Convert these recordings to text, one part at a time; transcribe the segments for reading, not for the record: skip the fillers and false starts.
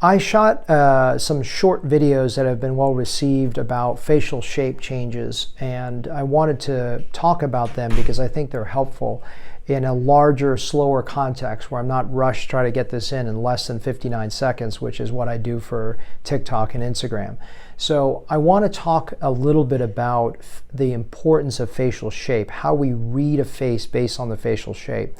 I shot some short videos that have been well received about facial shape changes, and I wanted to talk about them because I think they're helpful in a larger, slower context where I'm not rushed to try to get this in less than 59 seconds, which is what I do for TikTok and Instagram. So I want to talk a little bit about the importance of facial shape, how we read a face based on the facial shape.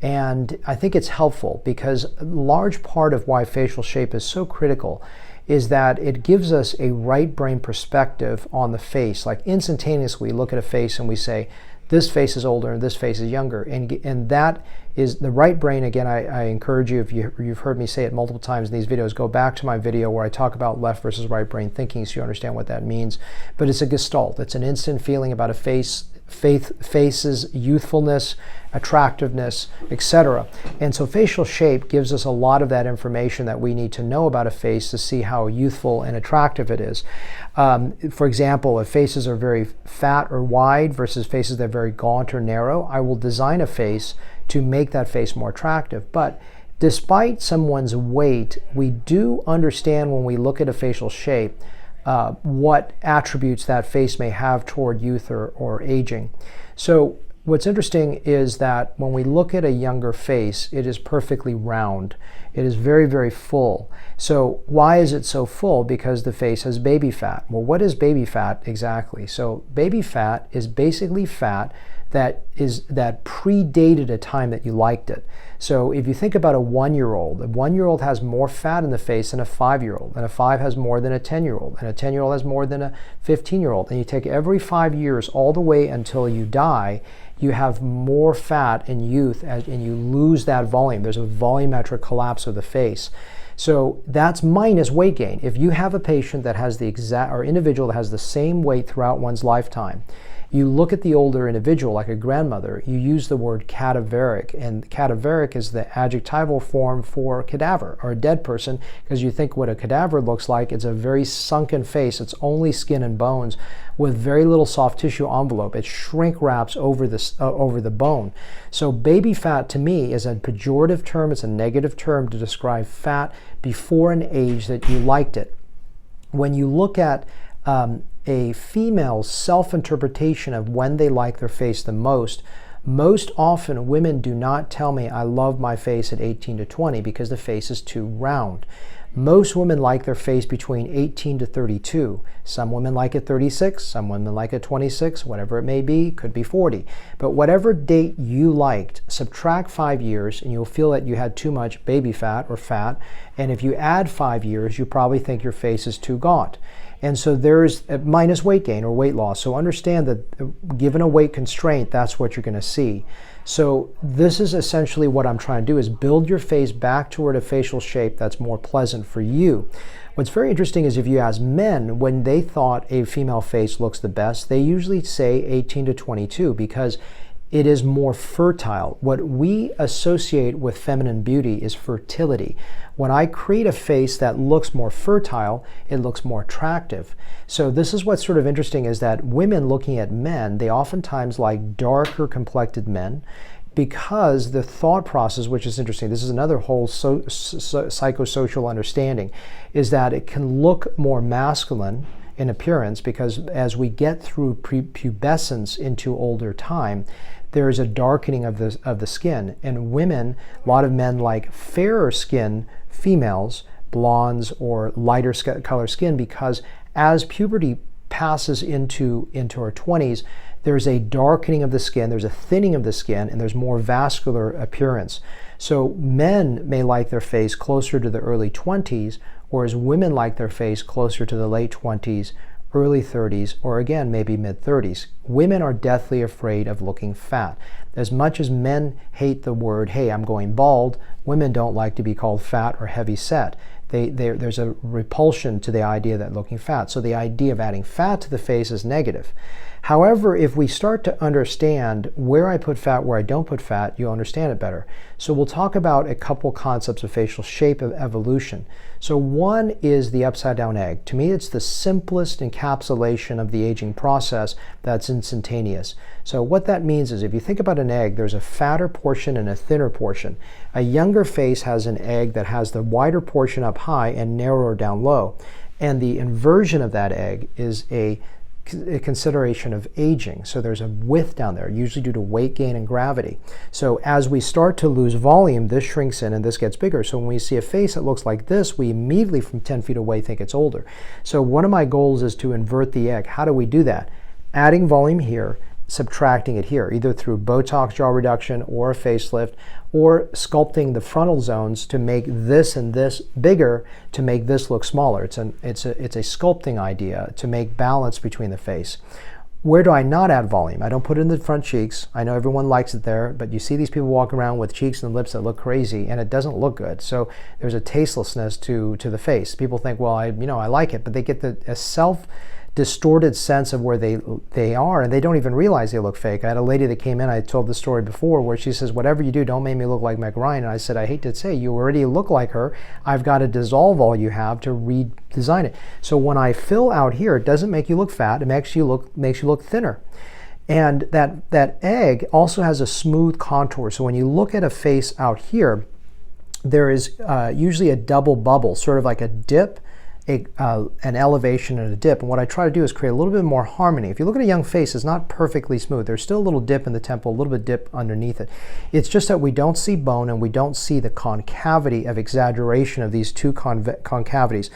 And I think it's helpful because a large part of why facial shape is so critical is that it gives us a right brain perspective on the face. Like instantaneously, we look at a face and we say, this face is older and this face is younger. And that is the right brain. Again, I encourage you, if you've heard me say it multiple times in these videos, go back to my video where I talk about left versus right brain thinking so you understand what that means. But it's a gestalt. It's an instant feeling about a face's youthfulness, attractiveness, etc. And so facial shape gives us a lot of that information that we need to know about a face to see how youthful and attractive it is. For example, if faces are very fat or wide versus faces that are very gaunt or narrow, I will design a face to make that face more attractive. But despite someone's weight, we do understand when we look at a facial shape what attributes that face may have toward youth or aging. So what's interesting is that when we look at a younger face, it is perfectly round. It is very, very full. So why is it so full? Because the face has baby fat. Well, what is baby fat exactly? So baby fat is basically fat that predated a time that you liked it. So if you think about a 1-year-old, a 1-year-old has more fat in the face than a 5-year-old, and a 5 has more than a 10-year-old, and a 10-year-old has more than a 15-year-old. And you take every 5 years all the way until you die, you have more fat in youth and you lose that volume. There's a volumetric collapse of the face. So that's minus weight gain. If you have a patient that has individual that has the same weight throughout one's lifetime, you look at the older individual, like a grandmother, you use the word cadaveric, and cadaveric is the adjectival form for cadaver, or a dead person, because you think what a cadaver looks like, it's a very sunken face, it's only skin and bones with very little soft tissue envelope. It shrink wraps over the bone. So baby fat to me is a pejorative term, it's a negative term to describe fat before an age that you liked it. When you look at a female's self-interpretation of when they like their face the most often women do not tell me I love my face at 18 to 20 because the face is too round. Most women like their face between 18 to 32. Some women like it 36, some women like it 26, whatever it may be, could be 40. But whatever date you liked, subtract 5 years and you'll feel that you had too much baby fat or fat. And if you add 5 years, you probably think your face is too gaunt. And so there's a minus weight gain or weight loss. So understand that given a weight constraint, that's what you're going to see. So this is essentially what I'm trying to do, is build your face back toward a facial shape that's more pleasant for you. What's very interesting is if you ask men when they thought a female face looks the best, they usually say 18 to 22 because it is more fertile. What we associate with feminine beauty is fertility. When I create a face that looks more fertile, it looks more attractive. So this is what's sort of interesting, is that women looking at men, they oftentimes like darker complected men because the thought process, which is interesting, this is another whole psychosocial understanding, is that it can look more masculine in appearance because as we get through pubescence into older time, there is a darkening of the skin. And women, a lot of men like fairer skin females, blondes or lighter color skin, because as puberty passes into our 20s, there's a darkening of the skin, there's a thinning of the skin, and there's more vascular appearance. So men may like their face closer to the early 20s, whereas women like their face closer to the late 20s, early 30s, or again, maybe mid 30s. Women are deathly afraid of looking fat. As much as men hate the word, hey, I'm going bald, women don't like to be called fat or heavy set. There's a repulsion to the idea that looking fat. So the idea of adding fat to the face is negative. However, if we start to understand where I put fat, where I don't put fat, you'll understand it better. So we'll talk about a couple concepts of facial shape of evolution. So one is the upside down egg. To me, it's the simplest encapsulation of the aging process that's instantaneous. So what that means is if you think about an egg, there's a fatter portion and a thinner portion. A younger face has an egg that has the wider portion up high and narrower down low. And the inversion of that egg is a consideration of aging. So there's a width down there, usually due to weight gain and gravity. So as we start to lose volume, this shrinks in and this gets bigger. So when we see a face that looks like this, we immediately from 10 feet away think it's older. So one of my goals is to invert the egg. How do we do that? Adding volume here, subtracting it here, either through Botox jaw reduction or a facelift, or sculpting the frontal zones to make this and this bigger to make this look smaller. It's a sculpting idea to make balance between the face. Where do I not add volume? I don't put it in the front cheeks. I know everyone likes it there, but you see these people walk around with cheeks and lips that look crazy, and it doesn't look good. So there's a tastelessness to the face. People think, well, I like it, but they get a self-distorted sense of where they are, and they don't even realize they look fake. I had a lady that came in, I told the story before, where she says, whatever you do, don't make me look like Meg Ryan. And I said, I hate to say, you already look like her. I've got to dissolve all you have to redesign it. So when I fill out here, it doesn't make you look fat, it makes you look thinner. And that egg also has a smooth contour. So when you look at a face out here, there is usually a double bubble, sort of like a dip, an elevation and a dip. And what I try to do is create a little bit more harmony. If you look at a young face, it's not perfectly smooth. There's still a little dip in the temple, a little bit dip underneath it. It's just that we don't see bone and we don't see the concavity of exaggeration of these two concavities.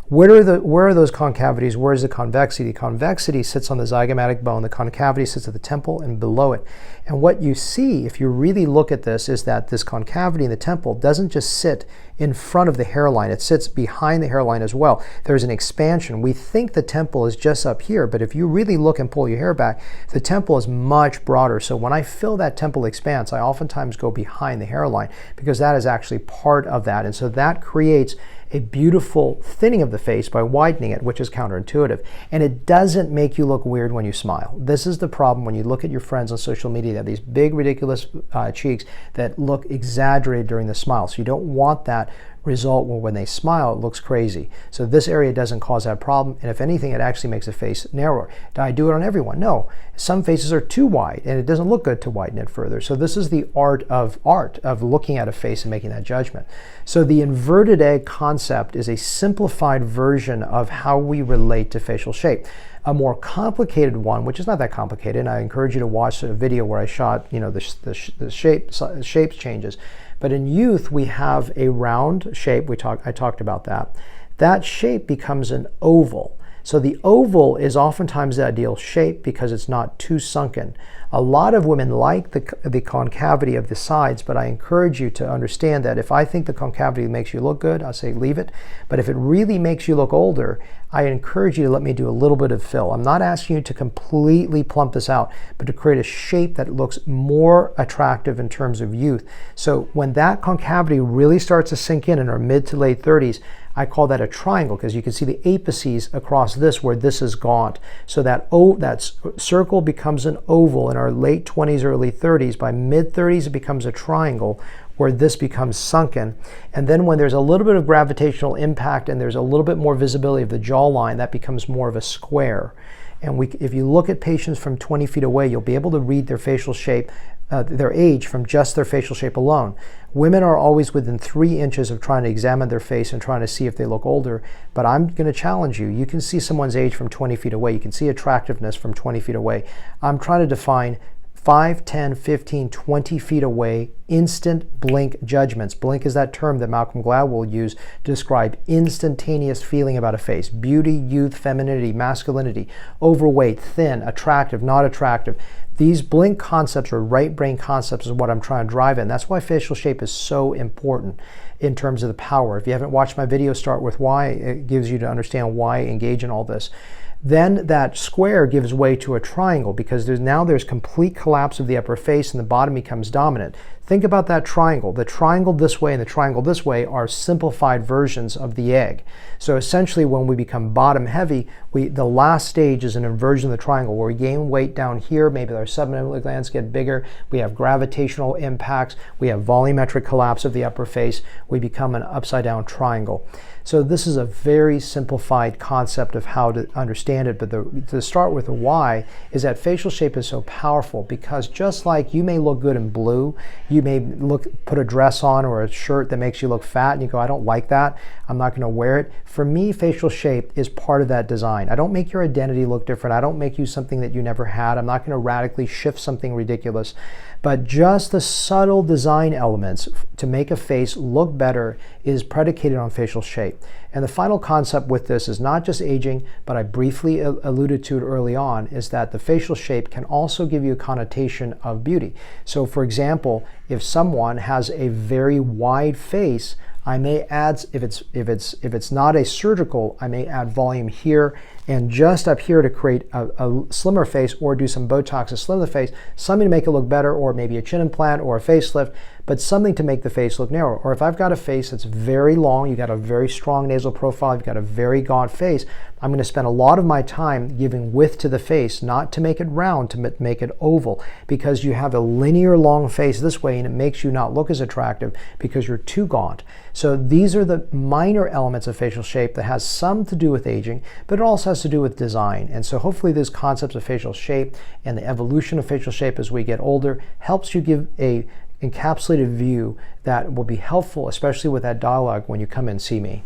Where are those concavities? Where is the convexity? The convexity sits on the zygomatic bone. The concavity sits at the temple and below it. And what you see, if you really look at this, is that this concavity in the temple doesn't just sit in front of the hairline. It sits behind the hairline as well. There's an expansion. We think the temple is just up here, but if you really look and pull your hair back, the temple is much broader. So when I feel that temple expanse, I oftentimes go behind the hairline because that is actually part of that. And so that creates a beautiful thinning of the face by widening it, which is counterintuitive. And it doesn't make you look weird when you smile. This is the problem when you look at your friends on social media. They have these big, ridiculous cheeks that look exaggerated during the smile. So you don't want that result where when they smile, it looks crazy. So this area doesn't cause that problem. And if anything, it actually makes the face narrower. Do I do it on everyone? No. Some faces are too wide and it doesn't look good to widen it further. So this is the art of looking at a face and making that judgment. So the inverted egg concept is a simplified version of how we relate to facial shape. A more complicated one, which is not that complicated, and I encourage you to watch a video where I shot, the shapes changes. But in youth, we have a round shape. I talked about that. That shape becomes an oval. So the oval is oftentimes the ideal shape because it's not too sunken. A lot of women like the concavity of the sides, but I encourage you to understand that if I think the concavity makes you look good, I'll say leave it. But if it really makes you look older, I encourage you to let me do a little bit of fill. I'm not asking you to completely plump this out, but to create a shape that looks more attractive in terms of youth. So when that concavity really starts to sink in our mid to late 30s, I call that a triangle because you can see the apices across this where this is gaunt. So that circle becomes an oval in our late 20s, early 30s. By mid 30s, it becomes a triangle where this becomes sunken. And then when there's a little bit of gravitational impact and there's a little bit more visibility of the jawline, that becomes more of a square. And if you look at patients from 20 feet away, you'll be able to read their facial shape, their age from just their facial shape alone. Women are always within 3 inches of trying to examine their face and trying to see if they look older. But I'm going to challenge you. You can see someone's age from 20 feet away. You can see attractiveness from 20 feet away. I'm trying to define 5, 10, 15, 20 feet away, instant blink judgments. Blink is that term that Malcolm Gladwell used to describe instantaneous feeling about a face. Beauty, youth, femininity, masculinity, overweight, thin, attractive, not attractive. These blink concepts or right brain concepts is what I'm trying to drive in. That's why facial shape is so important in terms of the power. If you haven't watched my video, Start With Why, it gives you to understand why engage in all this. Then that square gives way to a triangle because there's complete collapse of the upper face and the bottom becomes dominant. Think about that triangle. The triangle this way and the triangle this way are simplified versions of the egg. So essentially when we become bottom heavy, the last stage is an inversion of the triangle where we gain weight down here, maybe our submammary glands get bigger, we have gravitational impacts, we have volumetric collapse of the upper face, we become an upside down triangle. So this is a very simplified concept of how to understand it, but to start with the why is that facial shape is so powerful because just like you may look good in blue, you may put a dress on or a shirt that makes you look fat and you go, I don't like that, I'm not going to wear it. For me, facial shape is part of that design. I don't make your identity look different. I don't make you something that you never had. I'm not going to radically shift something ridiculous. But just the subtle design elements to make a face look better is predicated on facial shape. And the final concept with this is not just aging, but I briefly alluded to it early on, is that the facial shape can also give you a connotation of beauty. So for example, if someone has a very wide face, I may add, if it's not a surgical, I may add volume here and just up here to create a slimmer face, or do some Botox to slim the face, something to make it look better, or maybe a chin implant or a facelift, but something to make the face look narrower. Or if I've got a face that's very long, you've got a very strong nasal profile, you've got a very gaunt face, I'm going to spend a lot of my time giving width to the face, not to make it round, to make it oval, because you have a linear long face this way and it makes you not look as attractive because you're too gaunt. So these are the minor elements of facial shape that has some to do with aging, but it also has to do with design. And so hopefully these concepts of facial shape and the evolution of facial shape as we get older helps you give a encapsulated view that will be helpful, especially with that dialogue when you come and see me.